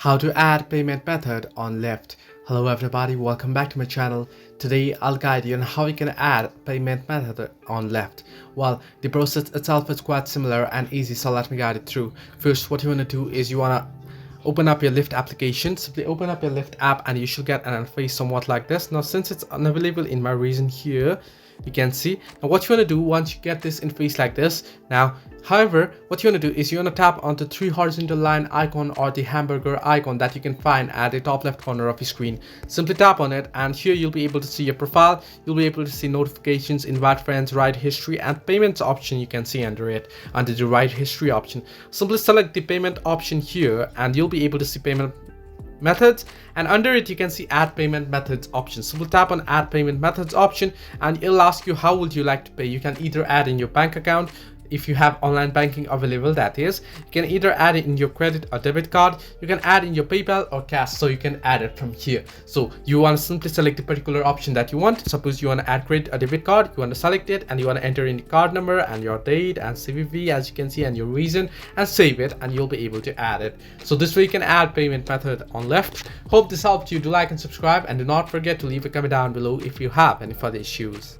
How to add payment method on Lyft. Hello everybody, welcome back to my channel. Today I'll guide you on how you can add payment method on Lyft. Well, the process itself is quite similar and easy, so let me guide it through. First, what you want to do is you want to open up your Lyft application. Simply open up your Lyft app and you should get an interface somewhat like this. Now since it's unavailable in my region here, you can see. Now what you want to do once you get this interface like this, now however what you want to do is you want to tap on the three horizontal line icon or the hamburger icon that you can find at the top left corner of your screen. Simply tap on it and here you'll be able to see your profile. You'll be able to see notifications, invite friends, ride history, and payments option you can see under it, under the ride history option. Simply select the payment option here and you'll be able to see payment methods, and under it you can see add payment methods option. So we'll tap on add payment methods option and it'll ask you how would you like to pay. You can either add in your bank account, if you have online banking available, that is. You can either add it in your credit or debit card. You can add in your PayPal or cash, so you can add it from here. So you want to simply select the particular option that you want. Suppose you want to add credit or debit card, you want to select it and you want to enter in the card number and your date and CVV as you can see and your reason, and save it, and you'll be able to add it. So this way you can add payment method on Lyft. Hope this helped you. Do like and subscribe, and do not forget to leave a comment down below if you have any further issues.